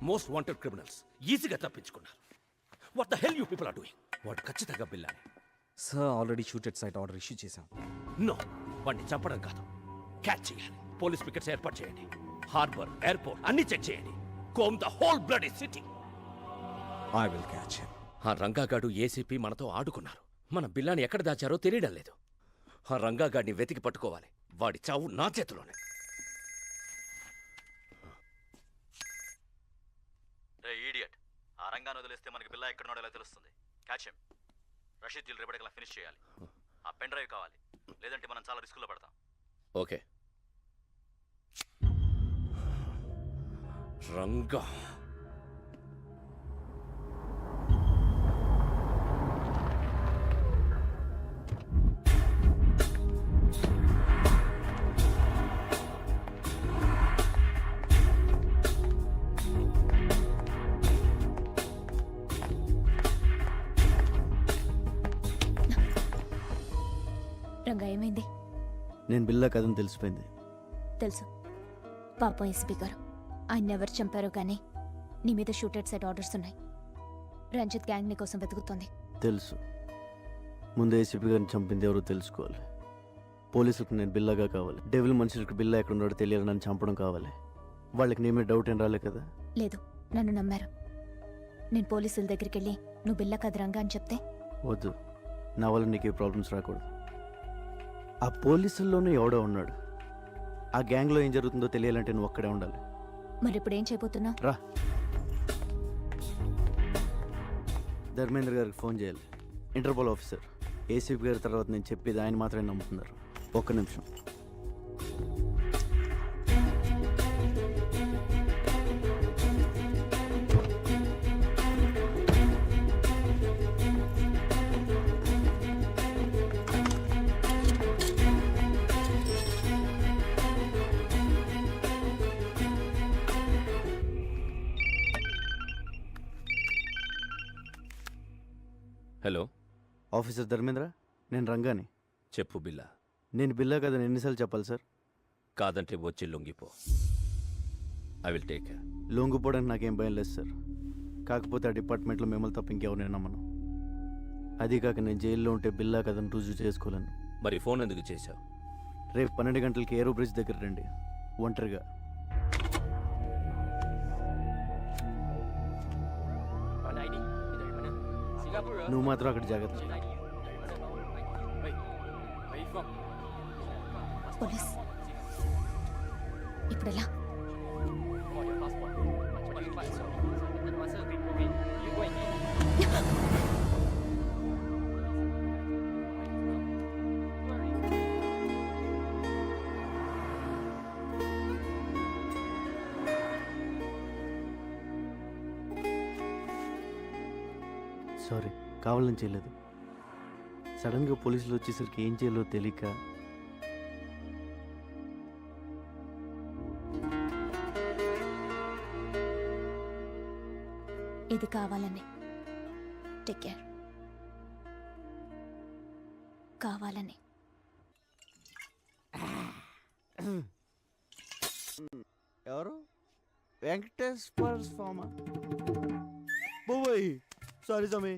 Most wanted criminals ఈజీగా తప్పించుకున్నారు. What the hell you people are doing? వాడు ఖచ్చితంగా బిల్లాలి. Sir already shoot at sight order issue చేశాం. నో, వాడిని చంపడం కాదు, క్యాచ్ చేయాలి. పోలీస్ పికెట్స్ ఏర్పాటు చేయండి. హార్బర్, ఎయిర్పోర్ట్ అన్ని చెక్ చేయండి. Comb the whole bloody city. I will catch him. ఆ రంగాగాడు ఏసీపీ మనతో ఆడుకున్నారు. మన బిల్లాని ఎక్కడ దాచారో తెలియడం లేదు. ఆ రంగాగాడిని వెతికి పట్టుకోవాలి. వాడి చావు నా చేతిలోనే. ఈడియట్, ఆ రంగాన్ని వదిలేస్తే మనకి బిల్లా ఎక్కడున్నాడో ఎలా తెలుస్తుంది? Catch him. రషీద్ జిల్ రేపటికల్లా ఫినిష్ చేయాలి. ఆ పెన్ డ్రైవ్ కావాలి, లేదంటే మనం చాలా రిస్కులో పడతాం. ఓకే. రంగా రంగా ఏమైంది? నేను బిల్లా కథను తెలిసిపోయింది. తెలుసు. పాపం ఎస్పీ గారు ఆయన ఎవరు చంపారో కానీ నీ మీద షూటెడ్ సైట్ ఆర్డర్స్ ఉన్నాయి. రంజిత్ గ్యాంగ్ నీ కోసం వెతుకుతోంది. తెలుసు. ముందు ఏసీపీ గారిని చంపింది ఎవరో తెలుసుకోవాలి. పోలీసులకు నేను బిల్లాగా కావాలి. డెవిల్ మనుషులకు బిల్లా ఎక్కడున్నాడో తెలియాలి. నన్ను చంపడం కావాలి. వాళ్ళకి నీ మీద డౌట్ ఏం రాలే కదా? లేదు, నన్ను నమ్మారు. నేను పోలీసుల దగ్గరికి వెళ్ళి నువ్వు బిల్లా కాదు రంగా అని చెప్తే వద్దు. నా వల్ల నీకు ఏ ప్రాబ్లమ్స్ రాకూడదు. ఆ పోలీసుల్లోనూ ఎవడో ఉన్నాడు. ఆ గ్యాంగ్లో ఏం జరుగుతుందో తెలియాలంటే నువ్వు ఒక్కడే ఉండాలి. మరి ఇప్పుడు ఏం చేయబోతున్నా? రా, ధర్మేంద్ర గారికి ఫోన్ చేయాలి. Interpol officer. ఏసీపీ గారి తర్వాత నేను చెప్పేది ఆయన మాత్రమే నమ్ముతున్నారు. ఒక్క నిమిషం. హలో ఆఫీసర్ ధర్మేంద్ర, నేను రంగాని. చెప్పు బిల్లా. నేను బిల్లా కదని ఎన్నిసార్లు చెప్పాలి సార్? కాదంటే వచ్చి లొంగిపో. I will take care. లొంగిపోవడానికి నాకేం భయం లేదు సార్. కాకపోతే ఆ డిపార్ట్మెంట్లో మిమ్మల్ని తప్ప ఇంకెవరు నమ్మను. అది కాక నేను జైల్లో ఉంటే బిల్లా కదని రుజువు చేసుకోలేను. మరి ఫోన్ ఎందుకు చేశావు? రేపు 12 గంటలకి ఏరో బ్రిడ్జ్ దగ్గర రండి, ఒంటరిగా. నువ్వు మాత్రం అక్కడ జాగ్రత్త. పోలీస్ ఇప్పుడు ఎలా? సారీ, కావాలని చేయలేదు. సడన్గా పోలీసులు వచ్చేసరికి ఏం చేయాలో తెలియక. ఇది కావాలని. Take care. కావాలని. ఎవరు? వెంకటేశ్వర స్వామి. బాబాయ్ సారీ స్వామి,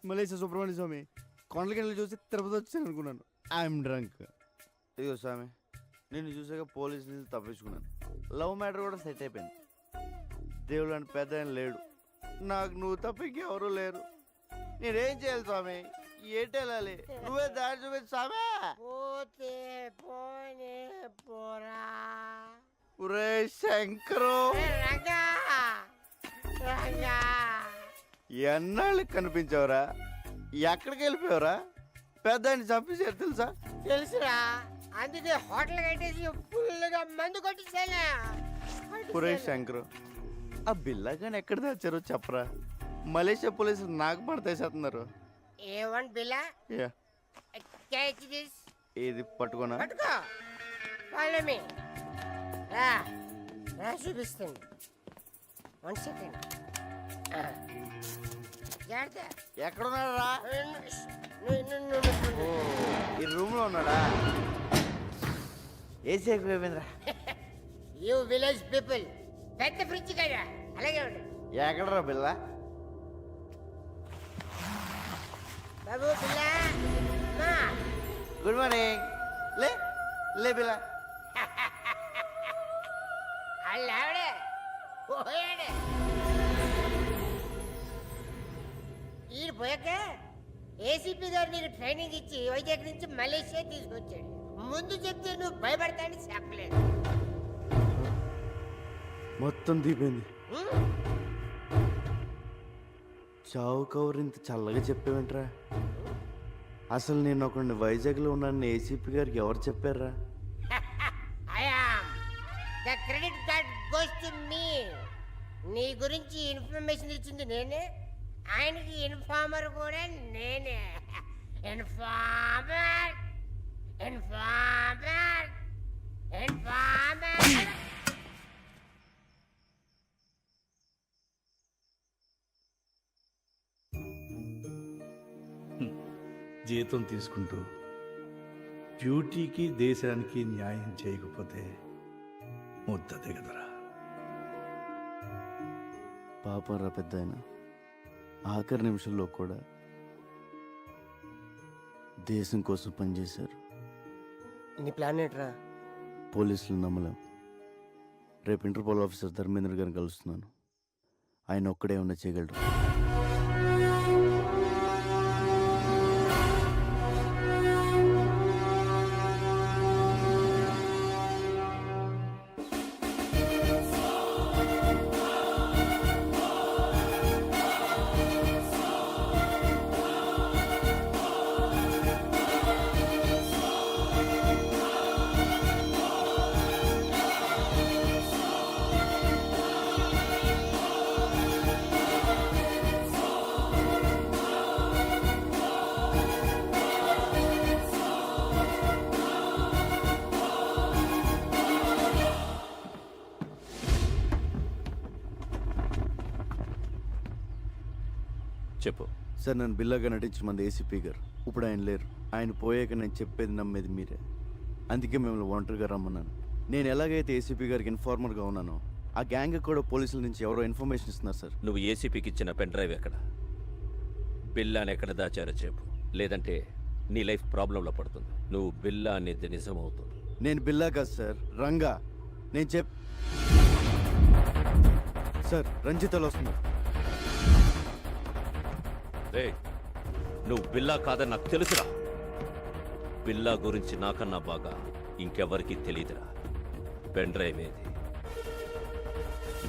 మలేషియా సుబ్రహ్మణ్య స్వామి. కొండలకి చూసి తిరుపతి వచ్చాను అనుకున్నాను. I'm drunk. ఇదిగో స్వామి, నిన్ను చూసాక పోలీసులు తప్పించుకున్నాను. లవ్ మ్యాటర్ కూడా సెట్ అయిపోయింది. దేవుడు అని పెద్ద ఆయన లేడు. నాకు నువ్వు తప్ప ఇంకెవరూ లేరు. నేనేం చేయాలి స్వామి? ఏంటి వెళ్ళాలి? నువ్వే దారి చూపించు స్వామి. ఒరే శంకరు, ఎన్నాళ్ళు కనిపించావురా? ఎక్కడికి వెళ్ళిపోయావురా? పెద్ద ఆయన చంపేసారు తెలుసా? తెలుసురా, అందుకే హోటల్ కట్టేసి ఫుల్గా మందు కొట్టేసాను. ఒరే శంకరు, ఆ బిల్లాగాని ఎక్కడ తెచ్చారో చెప్పరా? మలేషియా పోలీసులు నాకు పడతేసేస్తున్నారు. ఏవన్ బిల్లా? ఇది పట్టుకోనా? పట్టుకో. Follow me. రా చూపిస్తుంది. 1 సెకండ్. ఎక్కడున్నాడు రా? ఈ రూమ్ లో ఉన్నాడా? ఏసీ అయిపోయిందిరా. యూ విలేజ్ పీపుల్, పెద్ద ఫ్రిడ్జ్ కదా, అలాగే ఉండు. ఎక్కడరా బిల్ల? బాబు పిల్ల మా గుడ్ మార్నింగ్. లే లే బిల్ల. అల్లావిడే పోయాడే ఈడు పోయాక ఏసీపీ గారు నీకు ట్రైనింగ్ ఇచ్చి వైజాగ్ నుంచి మలేషియా తీసుకొచ్చాడు. ముందు చెప్తే నువ్వు భయపడతానని చెప్పలేదు. మొత్తం దీపోయింది. చావు కవర్ ఇంత చల్లగా చెప్పేవేంట్రా? అసలు నేను ఒకడిని వైజాగ్లో ఉన్నాను ఏసీపీ గారికి ఎవరు చెప్పారా? The credit card goes to me. నీ గురించి ఇన్ఫర్మేషన్ ఇచ్చింది నేనే, ఆయనకి ఇన్ఫార్మర్ కూడా నేనే. Informer informer informer. జీతం తీసుకుంటూ డ్యూటీకి దేశానికి న్యాయం చేయకపోతే ముద్ద దిగదురా. పాపం రా పెద్ద ఆయన, ఆఖరి నిమిషంలో కూడా దేశం కోసం పనిచేశారు. నీ ప్లాన్ ఏంట్రా? పోలీసులు నమ్మలేం. రేపు ఇంటర్పోల్ ఆఫీసర్ ధర్మేంద్ర గారిని కలుస్తున్నాను. ఆయన ఒక్కడే ఉన్న చేయగలరు. చెప్పు. సార్, నన్ను బిల్లాగా నటించిన మంది ఏసీపీ గారు. ఇప్పుడు ఆయన లేరు. ఆయన పోయాక నేను చెప్పేది నమ్మేది మీరే. అందుకే మిమ్మల్ని ఒంటరిగా రమ్మన్నాను. నేను ఎలాగైతే ఏసీపీ గారికి ఇన్ఫార్మర్గా ఉన్నానో, ఆ గ్యాంగ్ కూడా పోలీసుల నుంచి ఎవరో ఇన్ఫర్మేషన్ ఇస్తున్నారు సార్. నువ్వు ఏసీపీకి ఇచ్చిన పెన్ డ్రైవ్ ఎక్కడ? బిల్లాని ఎక్కడ దాచారో చెప్పు, లేదంటే నీ లైఫ్ ప్రాబ్లంలో పడుతుంది. నువ్వు బిల్లా అనేది నిజమవుతుంది. నేను బిల్లా కాదు సార్, రంగా. నేను సార్, రంజితలు వస్తున్నారు. రే, నువ్వు బిల్లా కాదని నాకు తెలుసురా. బిల్లా గురించి నాకన్నా బాగా ఇంకెవరికి తెలియదురా. పెన్ డ్రైవ్ ఏది?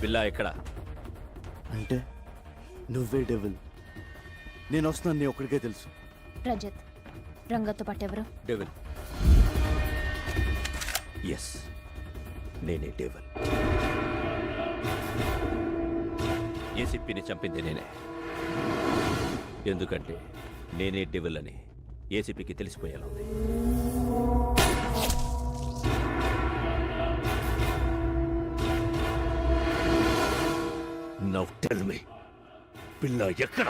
బిల్లా ఎక్కడ? అంటే నువ్వే డెవిల్. నేను వస్తున్నాను, నీ ఒక్కడికే తెలుసు. రంజిత్, రంగతో పాటు ఎవరు? డెవిల్. ఎస్, నేనే డెవిల్. ఏసీపీని చంపింది నేనే. ఎందుకంటే నేనే డెవిల్ అని ఏసీపీకి తెలిసిపోయేలా ఉంది. నౌ టెల్ మీ, పిల్ల ఎక్కడ?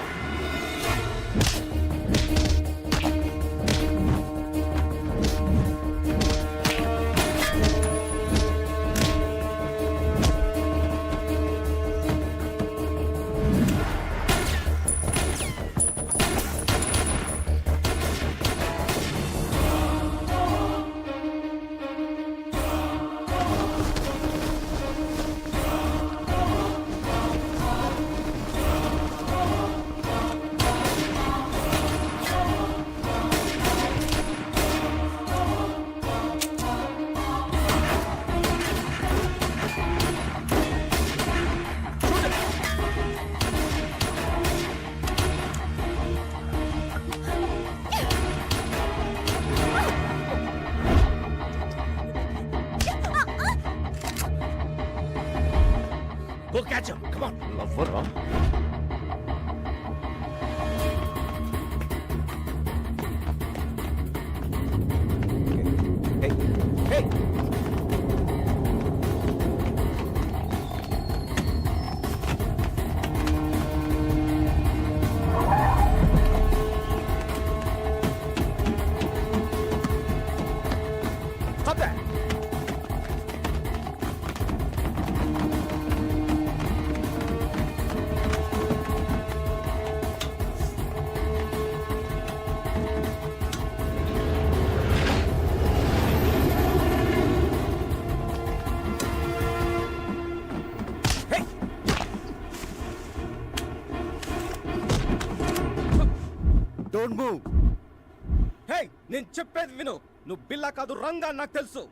Go catch him. Come on. Lover, huh? Hey! Stop that! Don't move. Hey, నేను చెప్పేది విను. నువ్వు బిల్లా కాదు, రంగా నాకు తెలుసు.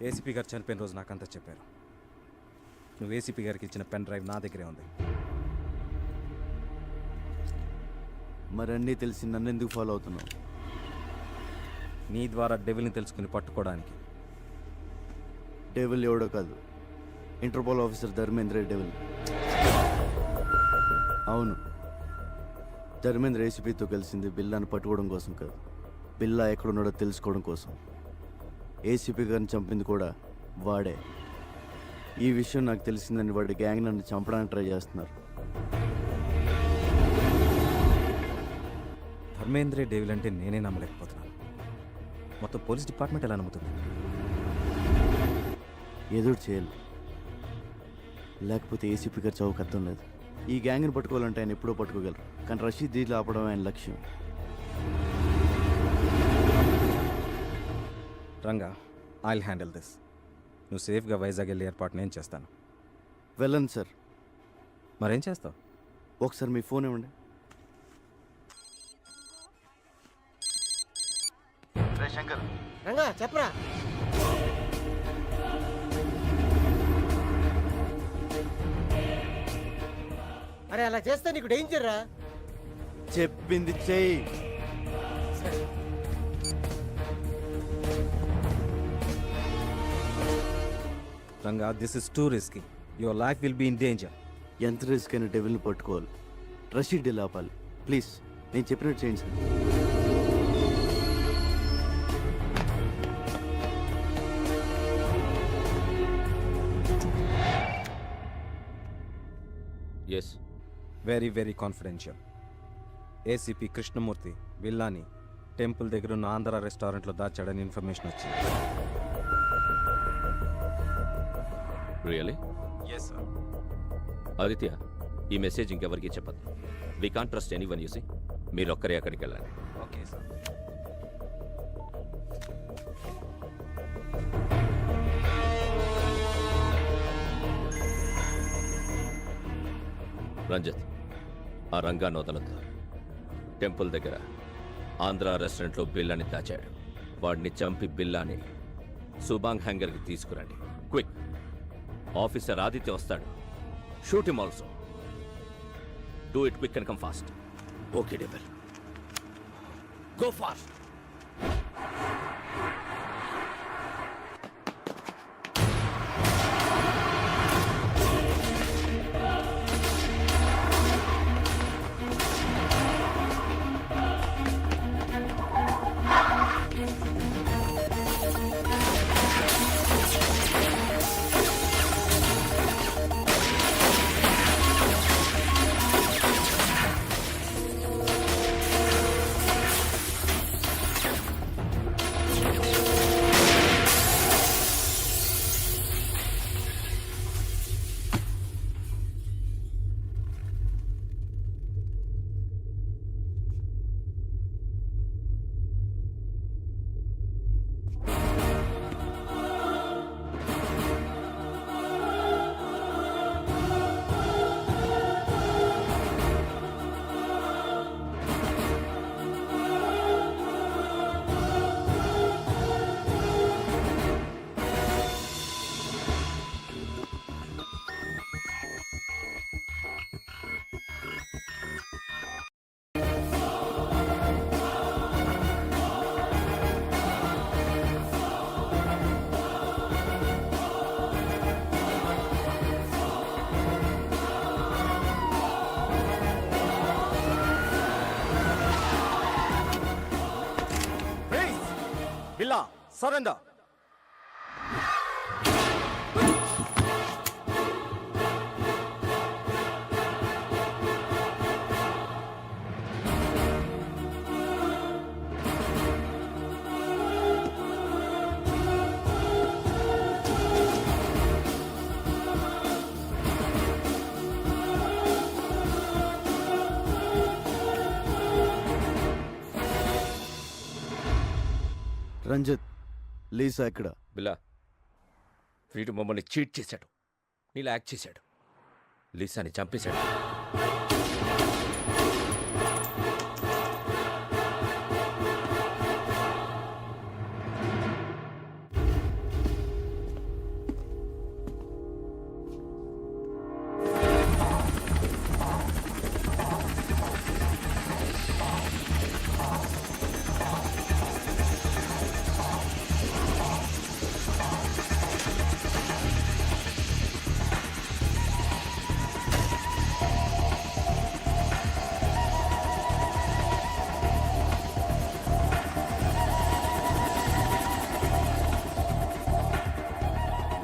ఏసీపీ గారు చనిపోయిన రోజు నాకంతా చెప్పారు. నువ్వు ఏసీపీ గారికి ఇచ్చిన పెన్ డ్రైవ్ నా దగ్గరే ఉంది. మరి అన్నీ తెలిసి నన్ను ఎందుకు ఫాలో అవుతున్నావు? నీ ద్వారా డెవిల్ని తెలుసుకుని పట్టుకోవడానికి. డెవిల్ ఎవడో కాదు, ఇంటర్పోల్ ఆఫీసర్ ధర్మేంద్ర డెవిల్. అవును, ధర్మేంద్ర ఏసీపీతో కలిసింది బిల్లాను పట్టుకోవడం కోసం కాదు, బిల్లా ఎక్కడున్నాడో తెలుసుకోవడం కోసం. ఏసీపీ గారిని చంపింది కూడా వాడే. ఈ విషయం నాకు తెలిసిందని వాడి గ్యాంగ్ నన్ను చంపడానికి ట్రై చేస్తున్నారు. ధర్మేంద్రే డేవిల్ అంటే నేనే నమ్మలేకపోతున్నాను. మొత్తం పోలీస్ డిపార్ట్మెంట్ ఎలా నమ్ముతుంది? ఏదో చేయాలి, లేకపోతే ఏసీపీ గారు చౌక అర్థం లేదు. ఈ గ్యాంగ్ని పట్టుకోవాలంటే ఆయన ఎప్పుడో పట్టుకోగలరు, కానీ రషీద్ దీన్ని ఆపడం ఆయన లక్ష్యం. Ranga, I'll handle this. నువ్వు సేఫ్గా వైజాగ్ వెళ్ళి ఏర్పాటు నేను చేస్తాను. వెళ్ళండి సార్. మరేం చేస్తావు? ఒకసారి మీ ఫోన్ ఇవ్వండి. శంకర్, రంగా చెప్పరా. అరే అలా చేస్తే నీకు డేంజర్ రా. చెప్పింది చెయ్యి. Ranga, this is too risky. Your life will be in danger. ఎంత రిస్క్ అయినా డెవిల్ని పట్టుకోవాలి, రషీద్ డీల్ ఆపాలి. ప్లీజ్ నేను చెప్పినట్టు చేయండి sir. Yes, very very confidential. ACP Krishnamurthy బిల్లాని టెంపుల్ దగ్గర ఉన్న ఆంధ్ర రెస్టారెంట్లో దాచాడని ఇన్ఫర్మేషన్ వచ్చింది. రియలీ? Yes sir. ఆదిత్య, ఈ మెసేజ్ ఇంకెవరికి చెప్పద్దు. We can't trust anyone. You see మీరొక్కరే అక్కడికి వెళ్ళండి. Okay sir. రంజిత్, ఆ రంగాన్ని వదలొద్దు. టెంపుల్ దగ్గర ఆంధ్ర రెస్టారెంట్లో బిల్లాని దాచాడు. వాడిని చంపి బిల్లాని సుబాంగ్ హ్యాంగర్కి తీసుకురండి. క్విక్. ఆఫీసర్ ఆదిత్య వస్తాడు. Shoot him also. Do it quick and come fast. Okay devil, go fast. Billa, surrender. Ranjith, Lisa ఎక్కడ? బిల్లా, వీడు మమ్మల్ని చీట్ చేశాడు, నీలా యాక్ట్ చేశాడు. లీసాని చంపేశాడు.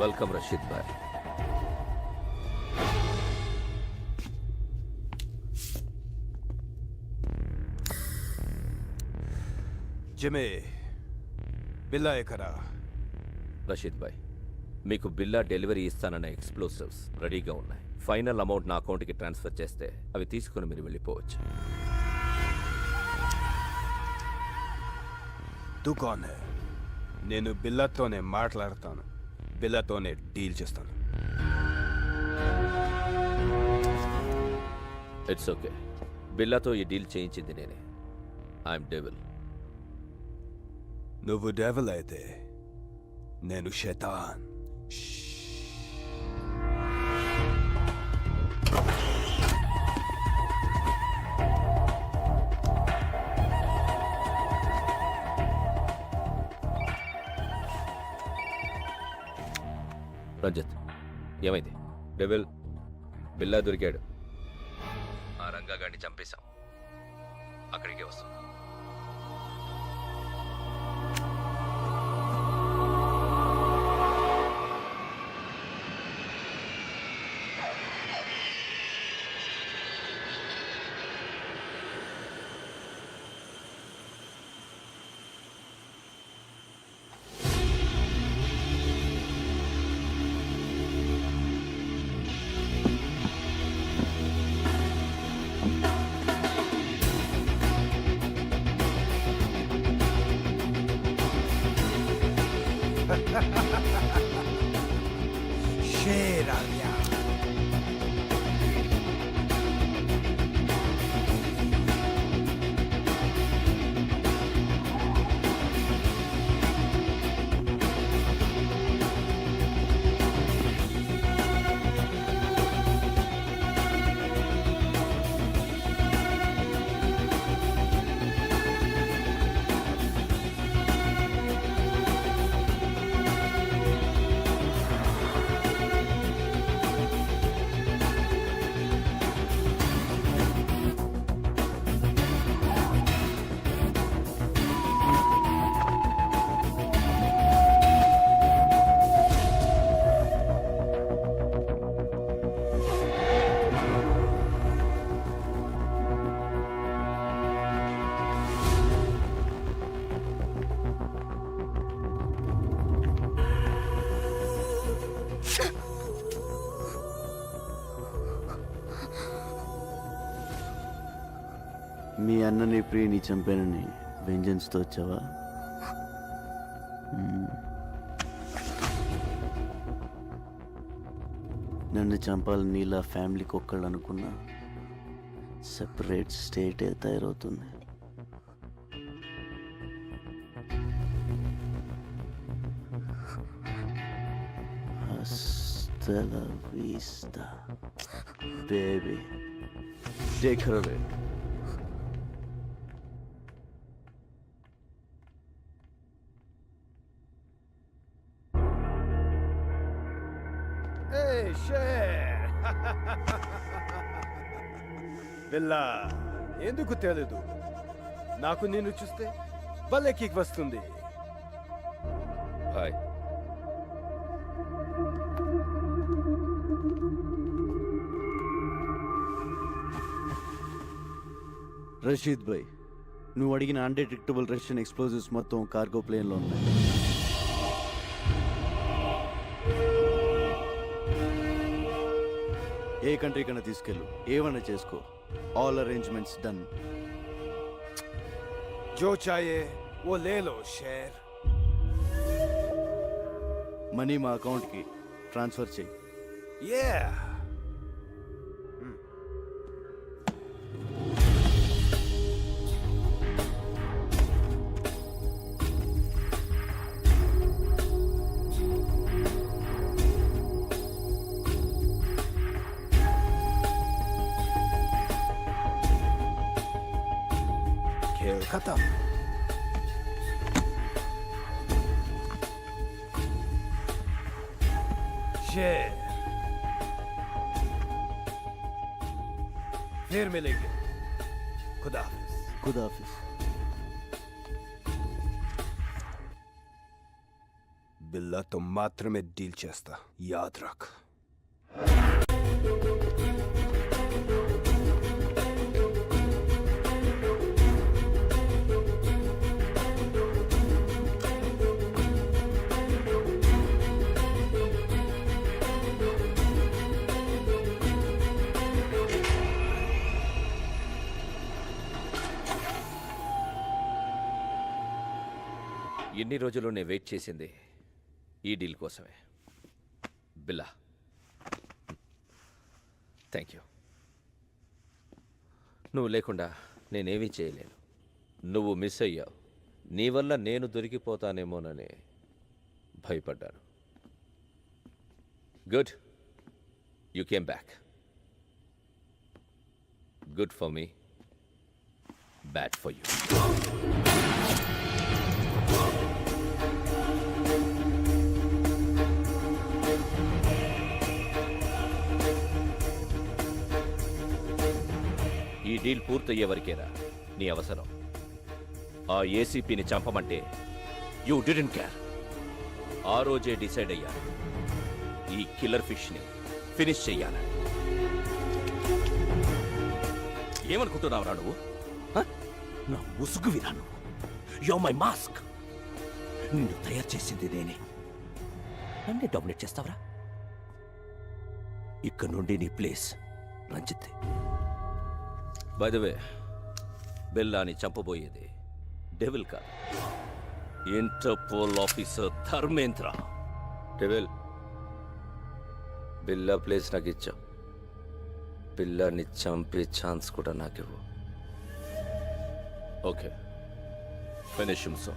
వెల్కమ్ రషీద్ భాయ్. జిమే బిల్లా ఎకరా. రషీద్ భాయ్, మీకు బిల్లా డెలివరీ ఇస్తానన్న ఎక్స్ప్లోసివ్స్ రెడీగా ఉన్నాయి. ఫైనల్ అమౌంట్ నా అకౌంట్కి ట్రాన్స్ఫర్ చేస్తే అవి తీసుకుని మీరు వెళ్ళిపోవచ్చు. దుకాన్ హై. నేను బిల్లాతోనే మాట్లాడతాను, బిల్లాతోనే డీల్ చేస్తాను. It's okay. బిల్లాతో ఈ డీల్ చేయించింది నేనే. I'm devil. నువ్వు డెవల్ అయితే నేను శైతాన్. రంజిత్, ఏమైంది? డెవిల్ బిల్లా దొరికాడు. ఆ రంగాగాడిని చంపేశాం. అక్కడికే వస్తాం. शेर आ गया. మీ అన్నని ప్రియని చంపానని వెంజన్స్తో వచ్చావా? నన్ను చంపాలని ఇలా ఫ్యామిలీకి ఒక్కళ్ళు అనుకున్నా సెపరేట్ స్టేటే తయారవుతుంది. Hasta la vista, baby. Take her away. బిల్లా ఎందుకు తెలీదు? నాకు నిన్ను చూస్తే భలే కిక్ వస్తుంది. హాయ్. రషీద్ భాయ్, నువ్వు అడిగిన అన్డిటెక్టబుల్ రష్యన్ ఎక్స్ప్లోజివ్స్ మొత్తం కార్గో ప్లేన్లో ఉన్నాయి. ఏ కంట్రీ కన్నా తీసుకెళ్ళు, ఏమన్నా చేసుకో. All arrangements done. जो चाहिए वो ले लो शेर. మనీ మా అకౌంట్కి ట్రాన్స్ఫర్ చేయి. Yeah. खत्म. शेर. फिर मिलेंगे. खुदा हाफिज. खुदा हाफिज. బిల్లాతో మాత్రమే డీల్ చేస్తా, యాద్ రఖ్. ఎన్ని రోజులు నేను వెయిట్ చేసింది ఈ డీల్ కోసమే. బిల్లా, థ్యాంక్ యూ. నువ్వు లేకుండా నేనేమీ చేయలేను. నువ్వు మిస్ అయ్యావు. నీ వల్ల నేను దొరికిపోతానేమోనని భయపడ్డాను. Good, you came back. Good for me, bad for you. ఈ డీల్ పూర్తయ్యే వరకేరా నీ అవసరం. ఆ ఏసీపీని చంపమంటే యూ డిడెంట్ కేర్. ఆ రోజే డిసైడ్ అయ్యా ఈ కిల్లర్ ఫిష్ని ఫినిష్ చెయ్యాలని. ఏమనుకుంటున్నావురా నువ్వు? హ? నా ముసుగువిరా నువ్వు. Yo my mask. నిన్ను తయారు చేసింది నేనే. నన్నే డామినేట్ చేస్తావరా? ఇక్కడ నుండి నీ place Ranjith. By the way, బెల్లాని చంపబోయేది డెవిల్ కాదు, Interpol officer Dharmendra. Devil, Billa place నాకు ఇచ్చావు. పిల్లాన్ని చంపే ఛాన్స్ కూడా నాకివ్వు. Okay, finish him so.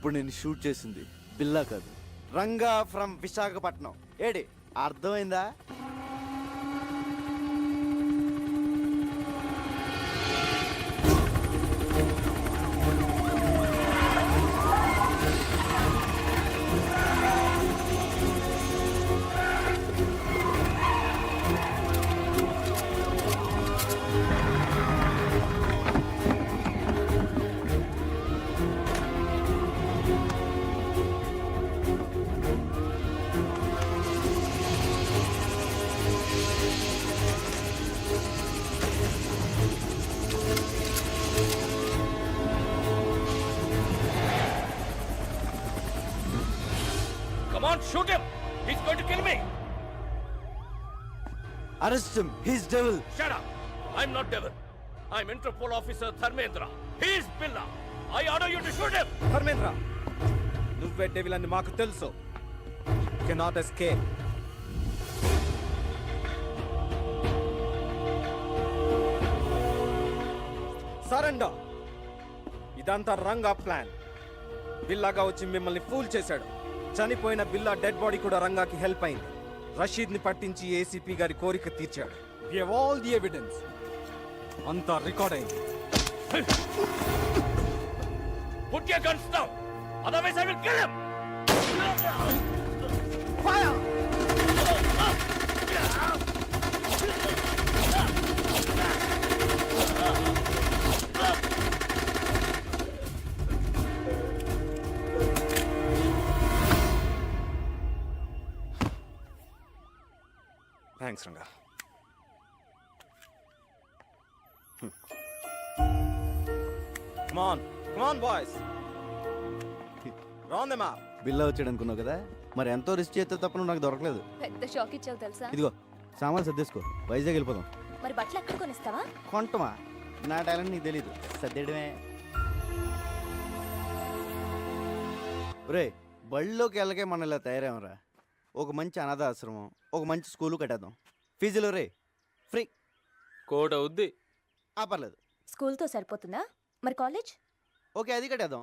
ఇప్పుడు నేను షూట్ చేసింది బిల్లా కాదు, రంగా ఫ్రమ్ విశాఖపట్నం. ఏడి అర్థమైందా? Come on, shoot him! He's going to kill me! Arrest him, his devil. Shut up! I'm not devil. I'm Interpol officer Dharmendra. He is Billa. I order you to shoot him! Dharmendra, నువ్వే devil అని మాకు తెలుసు. Cannot escape. Surrender. ఇదంతా Ranga plan. బిల్లాగా వచ్చి మిమ్మల్ని pool చేశాడు. చనిపోయిన బిల్లా dead body కూడా రంగాకి హెల్ప్ అయింది. రషీద్ ని పట్టించి ఏసీపీ గారి కోరిక తీర్చాడు. We have all the evidence. అంతా రికార్డ్ అయింది. Put your guns down! Otherwise I will kill him! Fire! Thanks Ranga. Come on, come on boys. Round them up. బిల్లా వచ్చాడు అనుకున్నావు కదా, మరి ఎంతో రిస్క్ చేస్తే తప్ప నువ్వు నాకు దొరకలేదు. పెద్ద షాక్ ఇచ్చావు తెలుసా? ఇదిగో సామాన్లు సర్దేసుకో, వైజాగ్ వెళ్ళిపోదాం. మరి బట్టలు ఎక్కడ కొనిస్తావా? కొంటమా? నా టాలెంట్ నీకు తెలీదు, సర్దేయడమే. రే, బళ్ళలోకి వెళ్ళకే మనం ఇలా తయారేమరా. ఒక మంచి అనాథ ఆశ్రమం, ఒక మంచి స్కూలు కట్టేద్దాం. ఫీజులో రే ఫ్రీ. కోట అవుద్ది. పర్లేదు. స్కూల్తో సరిపోతుందా? మరి కాలేజ్? ఓకే, అది కట్టేద్దాం.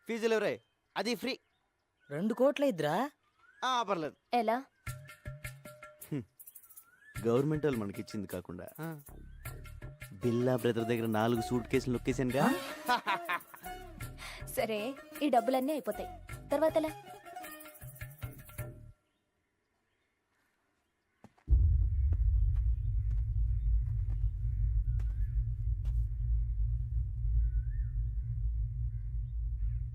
ఫీజులో రే అది ఫ్రీ. 2 కోట్ల ఇద్దరా? పర్లేదు. ఎలా? గవర్నమెంట్ వాళ్ళు మనకి ఇచ్చింది కాకుండా బిల్లా బ్రదర్ దగ్గర 4 సూట్ కేసులు నొక్కేసానుగా. సరే, ఈ డబ్బులన్నీ అయిపోతాయి. తర్వాత ఎలా?